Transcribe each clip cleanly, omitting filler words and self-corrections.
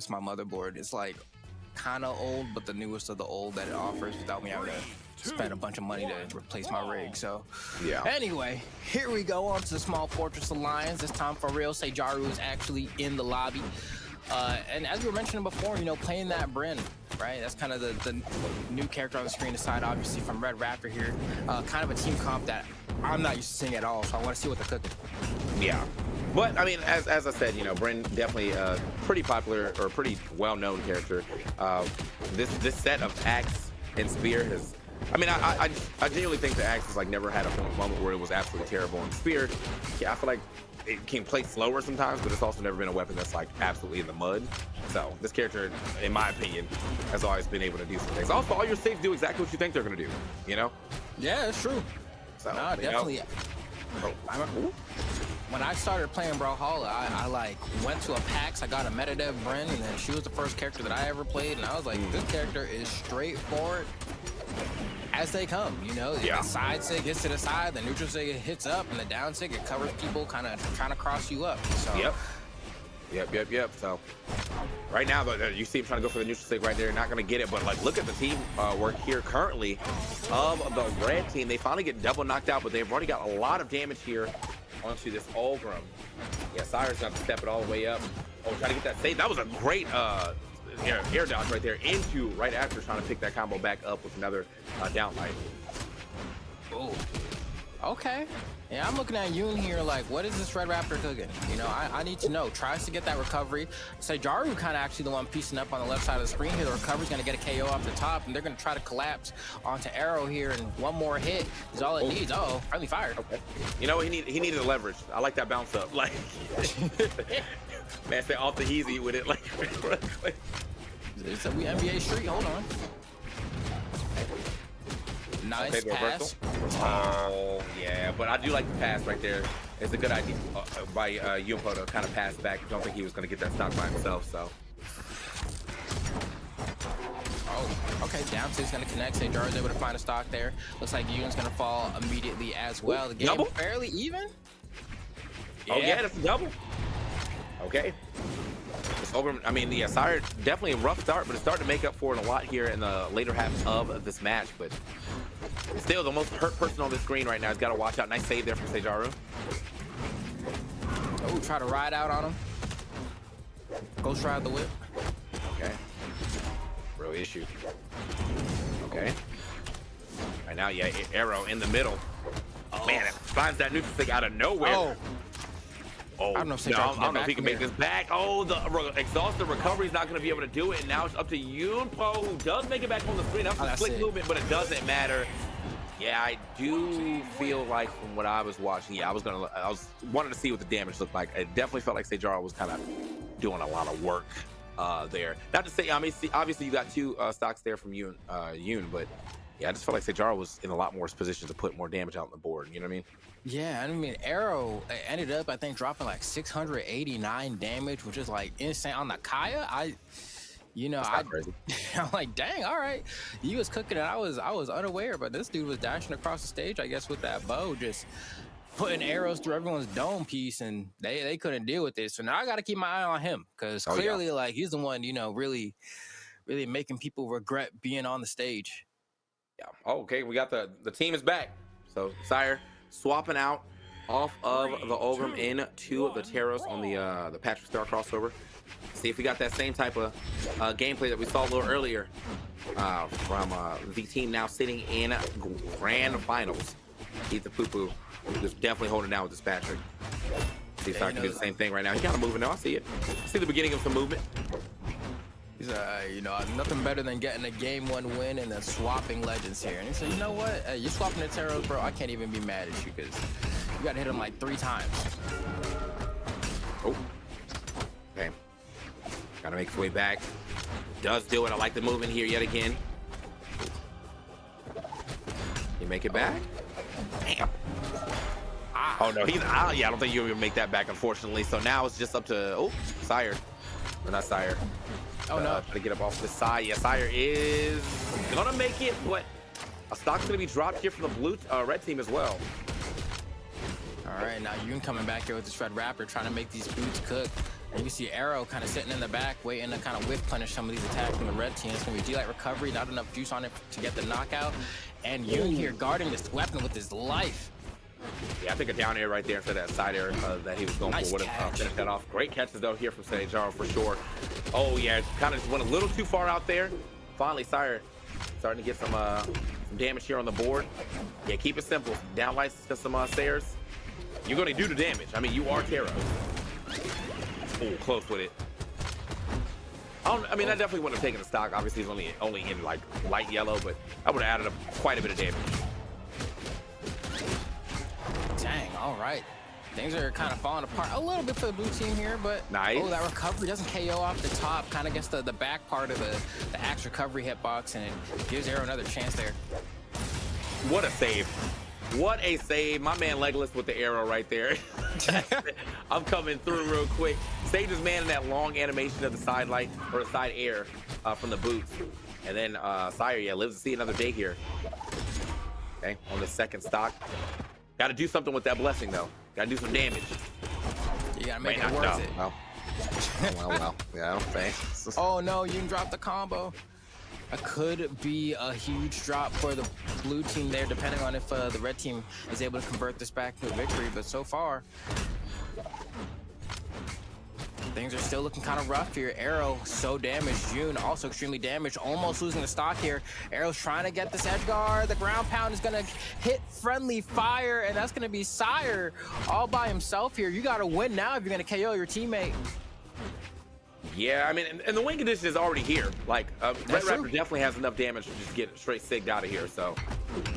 course, my motherboard is like kind of old, but the newest of the old that it offers without me having to spend a bunch of money to replace my rig. So yeah. Anyway, here we go on to the Small Fortress Alliance. This time for real, Seijaru is actually in the lobby. And as we were mentioning before, you know, playing that Bryn, right? That's kind of the new character on the screen aside, obviously, from Red Raptor here. Kind of a team comp that I'm not used to seeing at all, so I want to see what they're cooking. Yeah. But, I mean, as I said, you know, Bryn definitely pretty popular or pretty well-known character. This set of Axe and Spear has... I mean, I genuinely think the Axe has, like, never had a moment where it was absolutely terrible. And Spear, yeah, I feel like it can play slower sometimes, but it's also never been a weapon that's like absolutely in the mud. So this character, in my opinion, has always been able to do some things. Also, all your saves do exactly what you think they're going to do, you know? Yeah, it's true. So, no, definitely. When I started playing Brawlhalla, I like went to a PAX, I got a Metadev Bryn, and then she was the first character that I ever played, and I was like, this character is straightforward as they come, you know? Yeah. The side sig hits to the side, the neutral sig hits up, and the down sig, it covers people kind of trying to cross you up. So. Yep. So right now, you see him trying to go for the neutral sig right there. Not going to get it, but like look at the team work here currently of the red team. They finally get double knocked out, but they've already got a lot of damage here onto this Ulgrim. Yeah, Sire's going to step it all the way up. Oh, trying to get that save. That was a great air dodge right there into right after trying to pick that combo back up with another down light. Oh, okay. Yeah, I'm looking at Yoon here like, what is this Red Raptor cooking? You know, I need to know. Tries to get that recovery. Seijaru kind of actually the one piecing up on the left side of the screen here. The recovery's going to get a KO off the top, and they're going to try to collapse onto Arrow here, and one more hit is all it needs. Uh-oh, friendly fire. Okay. You know, he needed a leverage. I like that bounce up. Like, man, stay off the easy with it. Like, it's a NBA Street. Hold on. Nice pass. Oh, yeah, but I do like the pass right there. It's a good idea by Yunpyo to kind of pass back. Don't think he was going to get that stock by himself, so. Oh, okay, down two's going to connect. Seijaru's able to find a stock there. Looks like Yoon's going to fall immediately as well. The game double? fairly even. Yeah. Oh, yeah, that's a double. Okay. I mean, yeah, Sire definitely a rough start, but it's starting to make up for it a lot here in the later half of this match. But still, the most hurt person on the screen right now has got to watch out. Nice save there from Seijaru. Oh, try to ride out on him. Ghost ride the whip. Okay. Real issue. Okay. Right now, yeah, Arrow in the middle. Oh. Man, it finds that neutral stick out of nowhere. Oh, I don't know if he can make this back. Oh, the exhausted recovery is not going to be able to do it, and now it's up to Yunpyo, who does make it back on the screen. That was a slick movement, but it doesn't matter. Yeah, I do feel like from what I was watching, yeah, I was wanting to see what the damage looked like. It definitely felt like Seijaru was kind of doing a lot of work there. Not to say, I mean, obviously you got two stocks there from Yoon, but yeah, I just felt like Seijaru was in a lot more position to put more damage out on the board. You know what I mean? Yeah, I mean, Arrow ended up, I think, dropping like 689 damage, which is like insane on the Kaya. I'm like, dang, all right. He was cooking it. I was unaware, but this dude was dashing across the stage, I guess, with that bow, just putting arrows through everyone's dome piece, and they couldn't deal with it. So now I got to keep my eye on him, because clearly, like, he's the one, you know, really making people regret being on the stage. Yeah. Oh, okay, we got the team is back. So Sire swapping out off of the Ulgrim into the Terros on the Patrick Star crossover. See if we got that same type of gameplay that we saw a little earlier from the team now sitting in grand finals. Eat the poo-poo. Just definitely holding down with this Patrick. See if I can do the same thing right now. He kind of moving now. I see it. See the beginning of some movement. He's you know, nothing better than getting a game 1 win and then swapping legends here. And he said, you know what? You're swapping the Terros, bro. I can't even be mad at you, because you got to hit him like 3 times. Oh. Okay. Got to make his way back. Does do it. I like the movement here yet again. You make it back? Damn. Oh, no. He's out. Yeah, I don't think you'll even make that back, unfortunately. So now it's just up to, Sire. Or not Sire. Oh, no. Try to get up off the side. Yeah, Sire is gonna make it, but a stock's gonna be dropped here from the red team as well. All right, now Yoon coming back here with this Red Raptor, trying to make these boots cook. And you can see Arrow kind of sitting in the back, waiting to kind of whiff punish some of these attacks from the red team. It's going to be D-Light recovery, not enough juice on it to get the knockout. And Yoon here guarding this weapon with his life. Yeah, I think a down air right there instead of that side air that he was going for would have finished that off. Great catches though here from Seijaru for sure. Oh yeah, kind of just went a little too far out there. Finally, Sire starting to get some damage here on the board. Yeah, keep it simple. Down lights to some Sayers. You're going to do the damage. I mean, you are Taro. Oh, close with it. I mean, I definitely wouldn't have taken the stock. Obviously, he's only in like light yellow, but I would have added quite a bit of damage. Dang, all right. Things are kind of falling apart a little bit for the blue team here, but nice. Oh, that recovery doesn't KO off the top. Kind of gets the back part of the axe recovery hitbox, and it gives Arrow another chance there. What a save. What a save. My man Legolas with the arrow right there. I'm coming through real quick. Sage is manning that long animation of the side light or the side air from the boots. And then Sire, yeah, lives to see another day here. Okay, on the second stock. Got to do something with that blessing, though. Got to do some damage. You got to make it worth it. Well. Yeah, thanks. Oh, no, you dropped the combo. It could be a huge drop for the blue team there, depending on if the red team is able to convert this back to a victory. But so far, things are still looking kind of rough here. Arrow so damaged. Yoon also extremely damaged, almost losing the stock here. Arrow's trying to get this edge guard. The ground pound is going to hit friendly fire, and that's going to be Sire all by himself here. You got to win now if you're going to KO your teammate. Yeah, I mean, and the win condition is already here. Like, Red Raptor definitely has enough damage to just get straight sigged out of here, so.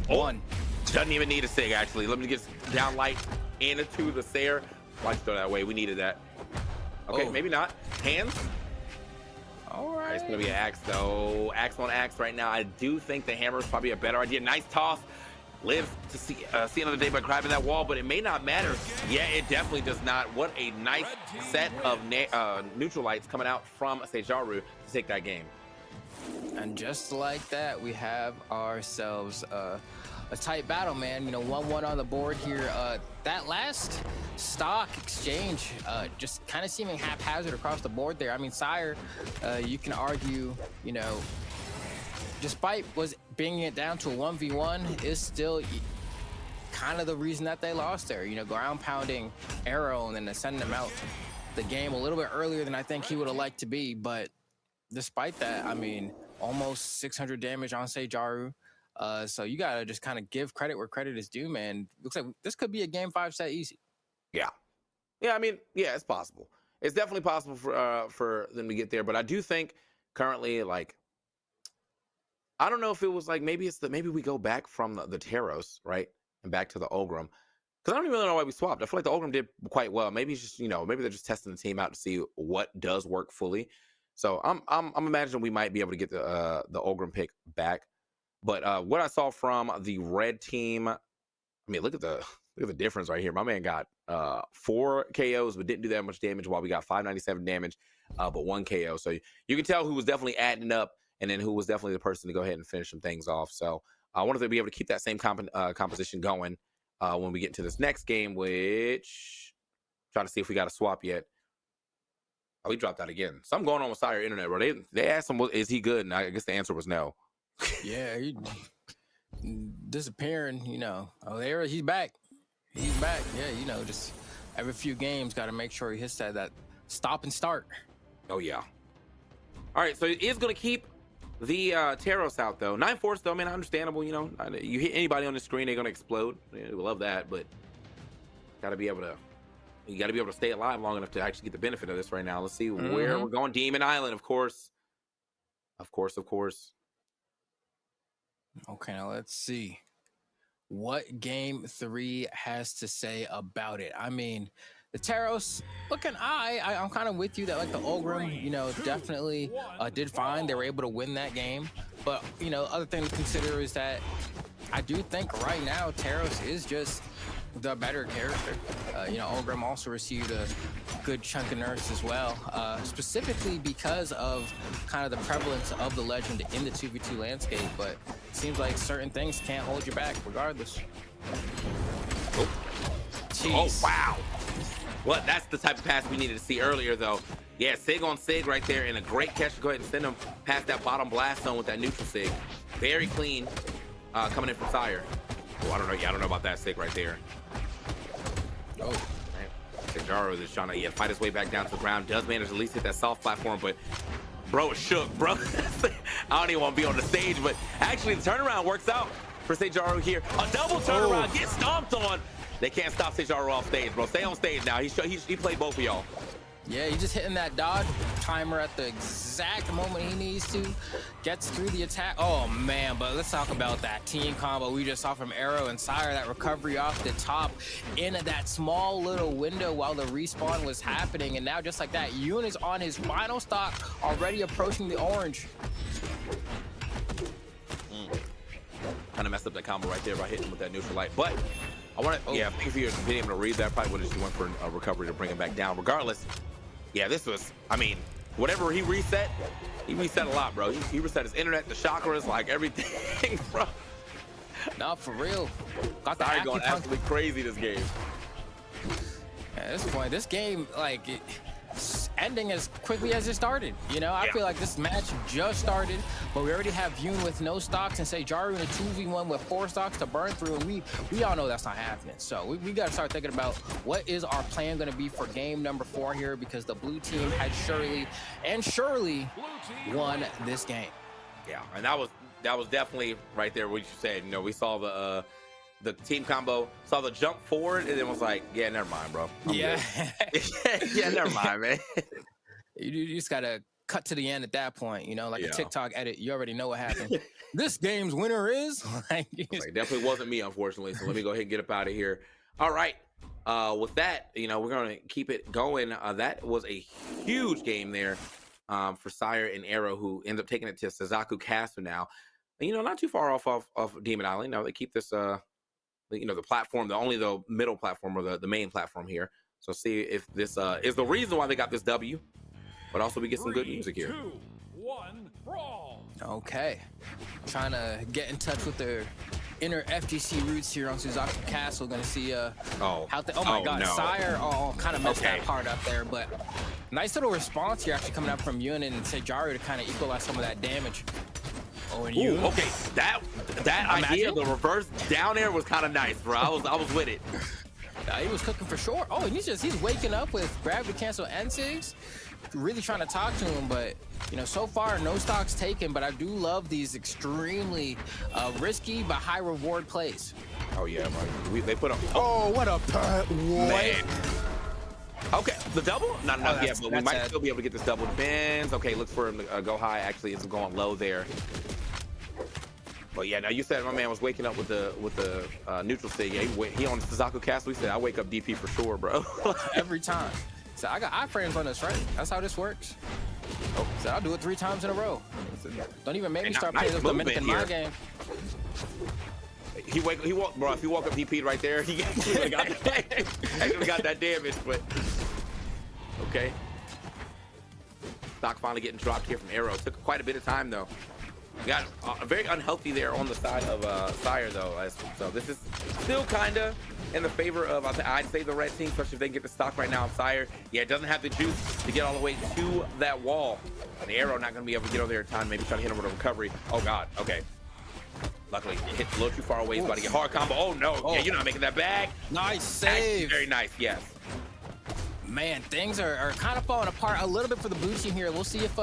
One. Doesn't even need a sig, actually. Let me get down light into the Sire. Why'd you throw that away? We needed that. Okay, maybe not. Hands. All right. It's going to be an axe, though. Axe on axe right now. I do think the hammer is probably a better idea. Nice toss. Live to see another day by grabbing that wall, but it may not matter. Yeah, it definitely does not. What a nice set of neutral lights coming out from Seijaru to take that game. And just like that, we have ourselves a tight battle, man. You know, 1-1 on the board here. That last stock exchange just kind of seeming haphazard across the board there. I mean, Sire, you can argue, you know, despite bringing it down to a 1v1 is still kind of the reason that they lost there. You know, ground pounding Arrow and then sending them out the game a little bit earlier than I think he would have liked to be. But despite that, I mean, almost 600 damage on Seijaru. So you got to just kind of give credit where credit is due, man. Looks like this could be a game 5 set easy. Yeah. Yeah, I mean, yeah, it's possible. It's definitely possible for them to get there. But I do think currently, like, I don't know if it was like maybe we go back from the Taros, right, and back to the Ogrim, because I don't even really know why we swapped. I feel like the Ogrim did quite well. Maybe it's just, you know, maybe they're just testing the team out to see what does work fully. So I'm imagining we might be able to get the Ogrim pick back. But what I saw from the red team, I mean, look at the difference right here. My man got 4 KOs but didn't do that much damage, while we got 597 damage but 1 KO. So you can tell who was definitely adding up, and then who was definitely the person to go ahead and finish some things off. So I wanted to be able to keep that same composition going when we get into this next game, which trying to see if we got a swap yet. Oh, he dropped out again. Something going on with Sire Internet, bro. They asked him, is he good? And I guess the answer was no. Yeah, he disappearing, you know. Oh, there he's back. He's back. Yeah, you know, just every few games, got to make sure he hits that stop and start. Oh, yeah. All right, so it is going to keep the Taros out, though. 9 force, though, I mean, understandable, you know. You hit anybody on the screen, they're going to explode. Yeah, we love that, but you got to be able to stay alive long enough to actually get the benefit of this right now. Let's see where we're going. Demon Island, of course. Of course. Okay, now let's see what game 3 has to say about it. I mean, the Taros, looking, I'm kind of with you that, like, the Ogrim, you know, definitely did fine. They were able to win that game. But, you know, other thing to consider is that I do think right now Taros is just the better character. You know, Ogrim also received a good chunk of nerfs as well, specifically because of kind of the prevalence of the legend in the 2v2 landscape. But it seems like certain things can't hold you back regardless. Jeez. Oh, wow. Well, that's the type of pass we needed to see earlier, though. Yeah, Sig on Sig right there, and a great catch to go ahead and send him past that bottom blast zone with that neutral Sig. Very clean coming in from Sire. Oh, I don't know. Yeah, I don't know about that Sig right there. Oh, Seijaru is trying to fight his way back down to the ground. Does manage to at least hit that soft platform, but bro is shook, bro. I don't even want to be on the stage, but actually the turnaround works out for Seijaru here. A double turnaround, gets stomped on. They can't stop Seijaru off stage, bro. Stay on stage now. He played both of y'all. Yeah, he's just hitting that dodge timer at the exact moment he needs to. Gets through the attack. Oh, man, but let's talk about that team combo we just saw from Arrow and Sire. That recovery off the top into that small little window while the respawn was happening. And now just like that, Yoon is on his final stock, already approaching the orange. Kind of messed up that combo right there by hitting with that neutral light. But I want to, yeah, if you're being able to read that, probably would have just went for a recovery to bring him back down. Regardless, yeah, this was, I mean, whatever he reset a lot, bro. He reset his internet, the chakras, like everything, bro. No, for real. Got the Sire going absolutely crazy this game. At this point, this game, like, ending as quickly as it started. You know, I feel like this match just started, but we already have Yoon with no stocks and Seijaru in a 2v1 with 4 stocks to burn through, and we all know that's not happening. So we got to start thinking about what is our plan going to be for game number 4 here, because the blue team had surely won this game. Yeah, and that was definitely right there what you said. You know, we saw the team combo, saw the jump forward, and then was like, yeah, never mind, bro. Yeah, never mind, man. You just gotta cut to the end at that point, you know, like a TikTok edit. You already know what happened. This game's winner is like, it definitely wasn't me, unfortunately. So let me go ahead and get up out of here. All right. With that, you know, we're gonna keep it going. That was a huge game there for Sire and Arrow, who end up taking it to Seijaru Castle now. And, you know, not too far off Demon Island. Now they keep this you know, the platform, the middle platform, or the main platform here. So see if this is the reason why they got this W, but also we get some good music here. 3, 2, 1, brawl. Okay, trying to get in touch with their inner FGC roots here on Seijaru Castle. Gonna see how my God, no. Sire kind of messed that part up there, but nice little response here actually coming up from Yoon and Seijaru to kind of equalize some of that damage. Oh, and you. Okay, that idea, the reverse down air was kind of nice, bro. I was with it. He was cooking for sure. Oh, and he's waking up with gravity cancel and SIGs. Really trying to talk to him, but you know, so far no stocks taken. But I do love these extremely risky but high reward plays. Oh yeah, man. They put up. Oh, what a man. Okay, the double? Not enough yet, but we might still be able to get this double. Depends. Okay, looks for him to go high. Actually, it's going low there. But yeah, now you said my man was waking up with the neutral state. Yeah, he on Seijaru Castle. He said I wake up DP for sure, bro. Every time. So I got iframes on this, right? That's how this works. Oh, so I'll do it 3 times in a row. Don't even make me start playing this Dominican my game. He walked, bro. If he walk up DP right there, he actually got that damage. But okay, stock finally getting dropped here from Arrow. Took quite a bit of time though. We got very unhealthy there on the side of Sire though. So this is still kind of in the favor of I'd say the red team, especially if they can get the stock right now of Sire. Yeah, it doesn't have the juice to get all the way to that wall. And the Arrow not going to be able to get over there in time. Maybe try to hit him with a recovery. Oh God. Okay. Luckily, it hit a little too far away. He's about to get hard combo. Oh no! Oh. Yeah, you're not making that back. Nice save. Very nice. Yes. Man, things are kind of falling apart a little bit for the blue team here. We'll see if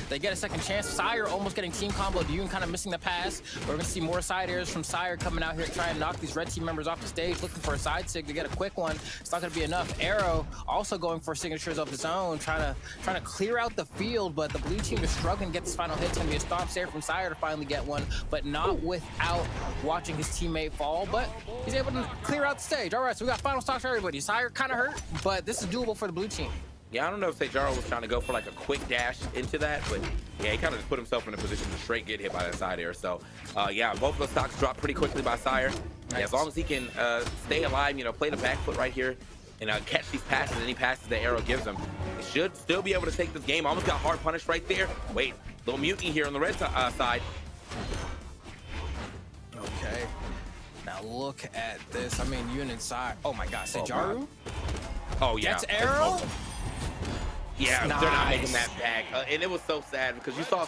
they get a second chance. Sire almost getting team combo. Yoon kind of missing the pass. We're gonna see more side airs from Sire coming out here trying to knock these red team members off the stage, looking for a side sig to get a quick one. It's not gonna be enough. Arrow also going for signatures of his own, trying to clear out the field, but the blue team is struggling to get this final hit. It's gonna be a stomp there from Sire to finally get one, but not without watching his teammate fall. But he's able to clear out the stage. All right, so we got final stocks for everybody. Sire kind of hurt, but this is doable for the blue team. Yeah, I don't know if Seijaru was trying to go for like a quick dash into that, but yeah, he kind of just put himself in a position to straight get hit by that side air. So yeah, both of those stocks dropped pretty quickly by Sire. Nice. Yeah, as long as he can stay alive, you know, play the back foot right here and catch these passes, any passes that Arrow gives him, he should still be able to take this game. Almost got hard punished right there. Wait, little mutiny here on the red side. Okay. Now look at this. I mean, Yun inside. Oh my God, Seijaru. Oh yeah. That's arrow. Yeah, Nice. they're not making that back, and it was so sad because you saw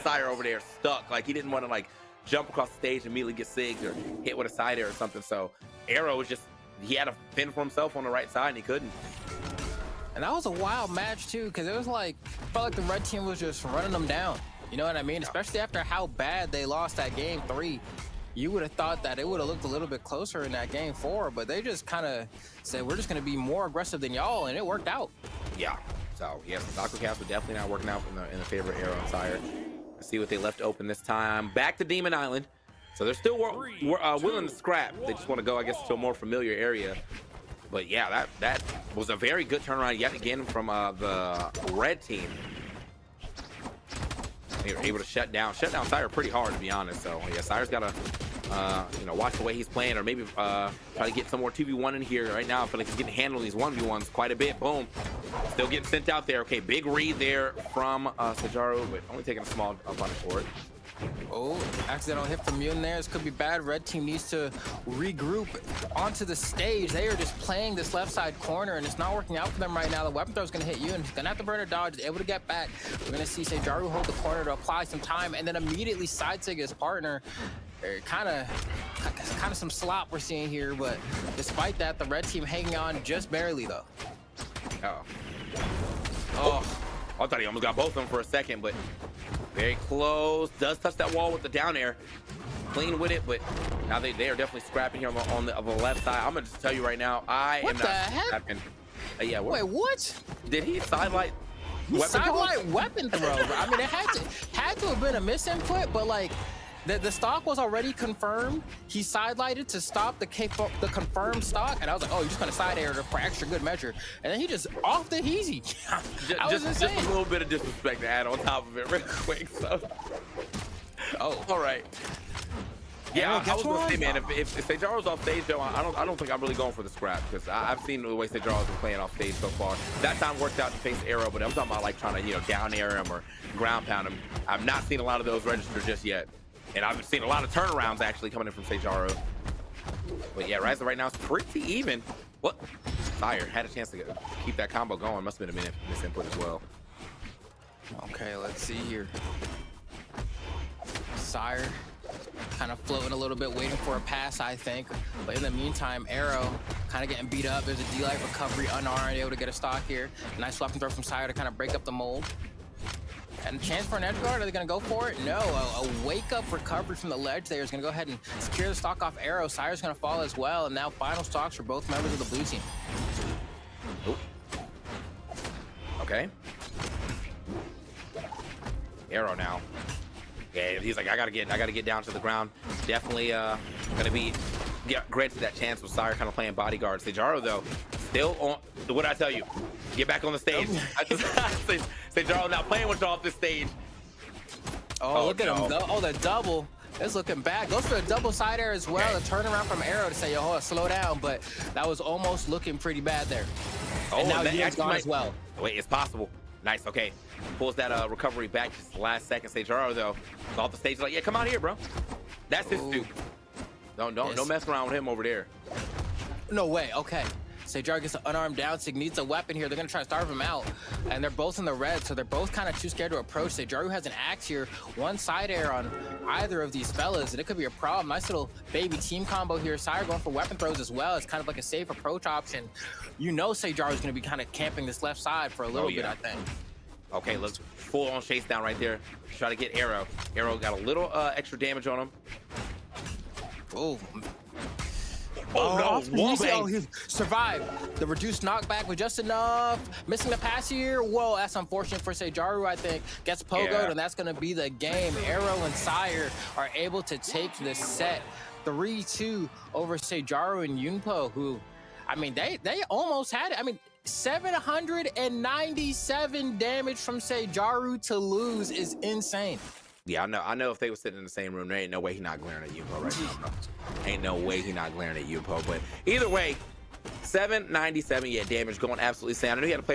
Sire over there stuck. Like he didn't want to like jump across the stage and immediately get sigged or hit with a side air or something. So Arrow was just, he had a fend for himself on the right side and he couldn't. And that was a wild match too, because it was like, felt like the red team was just running them down. You know what I mean? Especially after how bad they lost that game 3. You would have thought that it would have looked a little bit closer in that game 4, but they just kind of said, we're just going to be more aggressive than y'all, and it worked out. Yeah. So yes, the soccer cast was definitely not working out in the favor of Arrow and Sire. Let's see what they left open this time. Back to Demon Island. So they're still willing to scrap. They just want to go, I guess, to a more familiar area. But yeah, that was a very good turnaround yet again from the red team. They were able to shut down Sire pretty hard, to be honest. So yeah, Sire's got to watch the way he's playing, or maybe try to get some more 2v1 in here. Right now I feel like he's getting handled in these 1v1s quite a bit. Boom, still getting sent out there. Okay, big read there from Seijaru, but only taking a small punish for it. Oh, accidental hit from Yun there. This could be bad. Red team needs to regroup onto the stage. They are just playing this left side corner, and it's not working out for them right now. The weapon throw is going to hit Yun. He's going to have to burn a dodge, able to get back. We're going to see Seijaru hold the corner to apply some time, and then immediately side sig his partner. Kind of some slop we're seeing here, but despite that, the red team hanging on just barely though. Oh, I thought he almost got both of them for a second, but very close. Does touch that wall with the down air. Clean with it, but now they are definitely scrapping here on the left side. I'm gonna just tell you right now, I am not scrapping. Yeah. Wait, what? Did he sidelight? Sidelight weapon throw. I mean, it had to have been a misinput, but like. The stock was already confirmed. He sidelighted to stop the confirmed stock, and I was like, oh, you're just gonna side air for extra good measure. And then he just offed it easy. just a little bit of disrespect to add on top of it real quick. So, oh, all right. Yeah, I was gonna say, man, if Seijaru's off stage though, I don't think I'm really going for the scrap, because I've seen the way Seijaru's been playing off stage so far. That time worked out to face Arrow, but I'm talking about like trying to down air him or ground pound him. I've not seen a lot of those register just yet. And I've seen a lot of turnarounds actually coming in from Seijaru. But yeah, right now it's pretty even. What? Sire had a chance to keep that combo going. Must have been a misinput as well. Okay, let's see here. Sire kind of floating a little bit, waiting for a pass, I think. But in the meantime, Arrow kind of getting beat up. There's a D-Light recovery, unarmed, able to get a stock here. Nice weapon throw from Sire to kind of break up the mold. And chance for an edge guard, are they gonna go for it? No, a wake-up recovery from the ledge there is gonna go ahead and secure the stock off Arrow. Sire's gonna fall as well, and now final stocks for both members of the blue team. Ooh. Okay. Arrow now. Yeah, he's like, I gotta get down to the ground. Definitely gonna be granted that chance with Sire kind of playing bodyguard. Seijaru though, still on. What did I tell you? Get back on the stage. I just Seijaru now playing with you off this stage. Oh, look at him. Oh, the double. It's looking bad. Goes for a double side air as well. A turnaround from Arrow to say, yo, hold on, slow down. But that was almost looking pretty bad there. Oh, and now Yun's gone as well. Wait, it's possible. Nice. Okay. Pulls that recovery back just the last second. Seijaru though, off the stage like, yeah, come out here, bro. That's his suit. Don't mess around with him over there. No way. Okay. Seijaru gets an unarmed down. Sig needs a weapon here. They're going to try to starve him out. And they're both in the red, so they're both kind of too scared to approach. Seijaru has an axe here. One side air on either of these fellas, and it could be a problem. Nice little baby team combo here. Sire going for weapon throws as well. It's kind of like a safe approach option. You know Seijaru is going to be kind of camping this left side for a little bit, I think. Okay, let's full on chase down right there. Try to get Arrow. Arrow got a little extra damage on him. Oh. Oh no, he survived. The reduced knockback was just enough. Missing the pass here. Whoa, that's unfortunate for Seijaru, I think. Gets pogoed, and that's going to be the game. Arrow and Sire are able to take this set 3-2 over Seijaru and Yunpyo, who, I mean, they almost had it. I mean, 797 damage from Seijaru to lose is insane. Yeah, I know if they were sitting in the same room, there ain't no way he's not glaring at Yunpyo right now. Ain't no way he's not glaring at Yunpyo. But either way, 797, yeah, damage going absolutely insane. I know he had to play